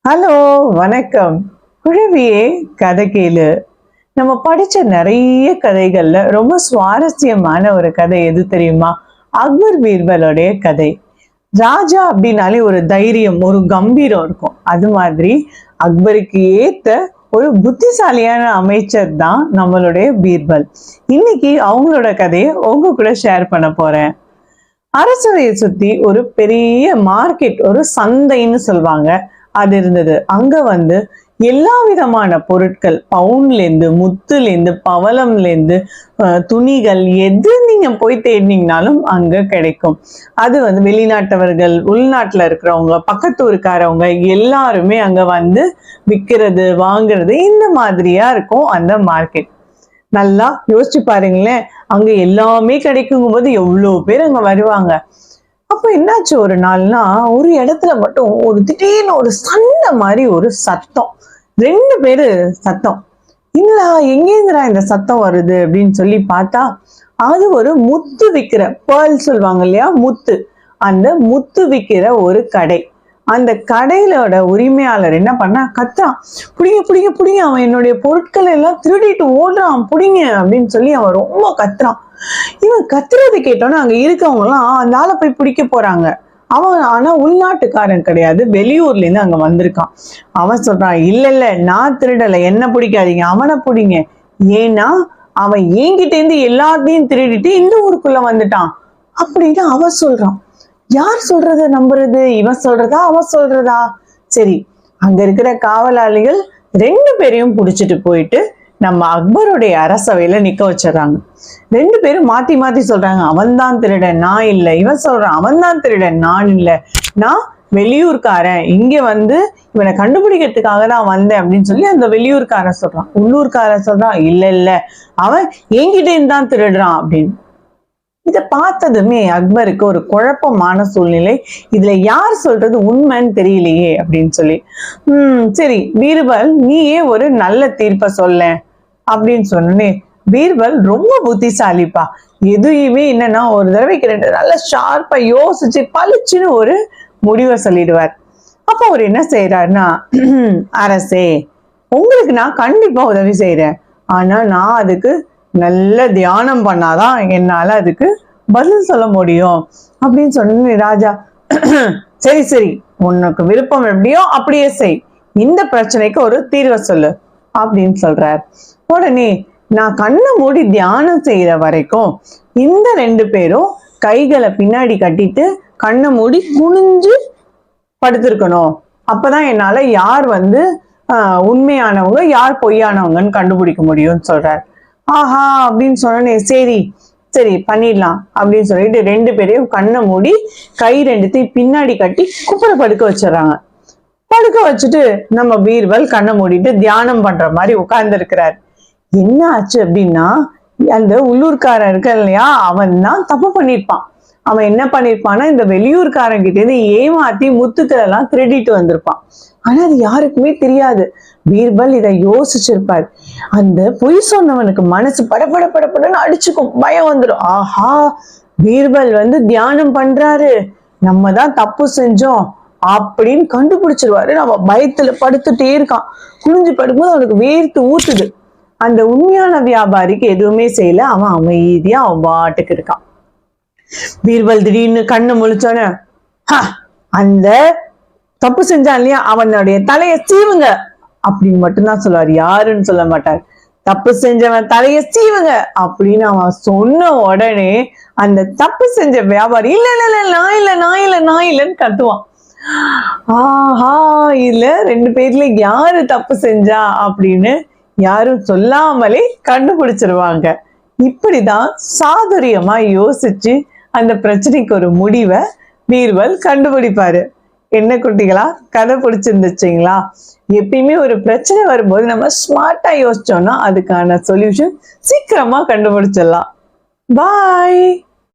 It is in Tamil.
ஹலோ, வணக்கம். குழவியே கதை கேளு. நம்ம படிச்ச நிறைய கதைகள்ல ரொம்ப சுவாரஸ்யமான ஒரு கதை எது தெரியுமா? அக்பர் பீர்பலோடைய கதை. ராஜா அப்படின்னாலே ஒரு தைரியம், ஒரு கம்பீரம் இருக்கும். அது மாதிரி அக்பருக்கு ஏத்த ஒரு புத்திசாலியான அமைச்சர் தான் நம்மளுடைய பீர்பல். இன்னைக்கு அவங்களோட கதையை உங்க கூட ஷேர் பண்ண போறேன். அரசவையை சுத்தி ஒரு பெரிய மார்க்கெட், ஒரு சந்தைன்னு சொல்லுவாங்க, அது இருந்தது. அங்க எல்லா விதமான பொருட்கள், பவுன்ல இருந்து, முத்துல இருந்து, பவளம்ல இருந்து, துணிகள், எது நீங்க போய் தேடினீங்கனாலும் அங்க கிடைக்கும். அது வெளிநாட்டவர்கள், உள்நாட்டுல இருக்கிறவங்க, பக்கத்தூருக்காரவங்க எல்லாருமே அங்க விற்கிறது, வாங்குறது, இந்த மாதிரியா இருக்கும் அந்த மார்க்கெட். நல்லா யோசிச்சு பாருங்களேன், அங்க எல்லாமே கிடைக்கும் போது எவ்வளவு பேர் அங்க வருவாங்க. அப்ப என்னாச்சு, ஒரு நாள்னா ஒரு இடத்துல மட்டும் ஒரு திடீர்னு ஒரு சண்டை மாதிரி ஒரு சத்தம். 2 பேரு சத்தம். இல்லா, எங்கேங்கிறா இந்த சத்தம் வருது அப்படின்னு சொல்லி பார்த்தா, அது ஒரு முத்து விற்கிற, பேர்ல் சொல்லுவாங்க இல்லையா, முத்து, அந்த முத்து விற்கிற ஒரு கடை. அந்த கடையிலோட உரிமையாளர் என்ன பண்ணா, கத்துறான், புடிங்க புடிங்க புடிங்க, அவன் என்னுடைய பொருட்களை எல்லாம் திருடிட்டு ஓடுறான், புடிங்க அப்படின்னு சொல்லி அவன் ரொம்ப கத்துறான். இவன் கத்துறது கேட்டோன்னா அங்க இருக்கவங்க எல்லாம் அந்த ஆளை போய் பிடிக்க போறாங்க. அவன் ஆனா உள்நாட்டுக்காரன் கிடையாது, வெளியூர்ல இருந்து அங்க வந்திருக்கான். அவன் சொல்றான், இல்ல இல்ல, நான் திருடலை, என்ன பிடிக்காதீங்க, அவனை பிடிங்க. ஏன்னா அவன் என்கிட்ட இருந்து எல்லாத்தையும் திருடிட்டு இந்த ஊருக்குள்ள வந்துட்டான் அப்படின்னு அவன் சொல்றான். யார் சொல்றத நம்புறது, இவன் சொல்றதா அவன் சொல்றதா? சரி, அங்க இருக்கிற காவலாளிகள் 2 பேரையும் புடிச்சிட்டு போயிட்டு நம்ம அக்பருடைய அரசவையில நிக்க வச்சிடறாங்க. 2 பேரும் மாத்தி மாத்தி சொல்றாங்க, அவன் தான் திருடன், நான் இல்லை. இவன் சொல்றான், அவன் தான் திருடன், நான் இல்லை, நான் வெளியூர்காரன், இங்க இவனை கண்டுபிடிக்கிறதுக்காக தான் வந்தேன் அப்படின்னு சொல்லி அந்த வெளியூர்காரன் சொல்றான். உள்ளூர்காரன் சொல்றான், இல்ல இல்ல, அவன் என்கிட்ட இருந்து தான் திருடுறான் அப்படின்னு. இதை பார்த்ததுமே அக்பருக்கு ஒரு குழப்பமான சூழ்நிலை. இதுல யார் சொல்றது உண்மைன்னு தெரியலையே அப்படின்னு சொல்லி, சரி பீர்பல், நீயே ஒரு நல்ல தீர்ப்பை சொல்ல அப்படின்னு சொன்னே. பீர்பல் ரொம்ப புத்திசாலிப்பா. எதுவுமே என்னன்னா ஒரு தடவைக்கு 2 நல்ல ஷார்ப்பா யோசிச்சு பளிச்சுன்னு ஒரு முடிவை சொல்லிடுவார். அப்ப அவர் என்ன செய்யறாருன்னா, அரசே, உங்களுக்கு நான் கண்டிப்பா உதவி செய்யறேன், ஆனா நான் அதுக்கு நல்ல தியானம் பண்ணாதான் என்னால அதுக்கு பதில் சொல்ல முடியும் அப்படின்னு சொன்ன ராஜா. சரி சரி, உனக்கு விருப்பம் எப்படியோ அப்படியே செய், இந்த பிரச்சனைக்கு ஒரு தீர்வை சொல்லு அப்படின்னு சொல்றார். உடனே, நான் கண்ணை மூடி தியானம் செய்யற வரைக்கும் இந்த 2 பேரும் கைகளை பின்னாடி கட்டிட்டு கண்ணை மூடி குனிஞ்சு படுத்திருக்கணும், அப்பதான் என்னால யார் உண்மையானவங்க யார் பொய்யானவங்கன்னு கண்டுபிடிக்க முடியும்னு சொல்றார். ஆஹா அப்படின்னு சொன்னே, சரி சரி பண்ணிடலாம் அப்படின்னு சொல்லிட்டு 2 பேரையும் கண்ணை மூடி கை 2த்தையும் பின்னாடி கட்டி குப்புற படுக்க வச்சிடறாங்க. படுக்க வச்சுட்டு நம்ம பீர்பல் கண்ணை மூடிட்டு தியானம் பண்ற மாதிரி உட்கார்ந்து இருக்கிறார். என்ன ஆச்சு அப்படின்னா, அந்த உள்ளூர்காரன் இருக்க இல்லையா, அவன் தான் தப்பு பண்ணிருப்பான். அவன் என்ன பண்ணிருப்பான்னா, இந்த வெளியூர்காரன் கிட்ட இருந்து ஏமாத்தி முத்துக்கள் எல்லாம் திருடிட்டு வந்திருப்பான். ஆனா அது யாருக்குமே தெரியாது. பீர்பல் இதை யோசிச்சிருப்பார். அந்த பொய் சொன்னவனுக்கு மனசு படபட படப்படன்னு அடிச்சுக்கும், பயம் வந்துடும். ஆஹா, பீர்பல் தியானம் பண்றாரு, நம்ம தான் தப்பு செஞ்சோம் அப்படின்னு கண்டுபிடிச்சிருவாரு. நம்ம பயத்துல படுத்துட்டே இருக்கான். குனிஞ்சு படுக்கும்போது அவனுக்கு வேர்த்து ஊத்துது. அந்த உண்மையான வியாபாரிக்கு எதுவுமே செய்யல, அவன் அமைதியா அவன் பாட்டுக்கு இருக்கான். பீர்பல் திடீர்னு கண்ணு முழிச்சோன்னு, அந்த தப்பு செஞ்சான் இல்லையா, அவனுடைய தலையை சீவுங்க அப்படின்னு மட்டும்தான் சொல்லுவார், யாருன்னு சொல்ல மாட்டார். தப்பு செஞ்சவன் தலைய சீவுங்க அப்படின்னு அவன் சொன்ன உடனே அந்த தப்பு செஞ்ச வியாபாரி, இல்ல இல்ல இல்ல, நான் இல்ல நான் இல்ல நான் இல்லன்னு கத்துவான். ஆஹா, இதுல 2 பேர்ல யாரு தப்பு செஞ்சா அப்படின்னு யாரும் சொல்லாமலே கண்டுபிடிச்சிருவாங்க. இப்படிதான் சாதுரியமா யோசிச்சு அந்த பிரச்சனைக்கு ஒரு முடிவை பீர்பல் கண்டுபிடிப்பாரு. என்ன குட்டிகளா, கதை பிடிச்சிருந்துச்சுங்களா? எப்பயுமே ஒரு பிரச்சனை வரும்போது நம்ம ஸ்மார்ட்டா யோசிச்சோம்னா அதுக்கான சொல்யூஷன் சீக்கிரமா கண்டுபிடிச்சிடலாம். பாய்.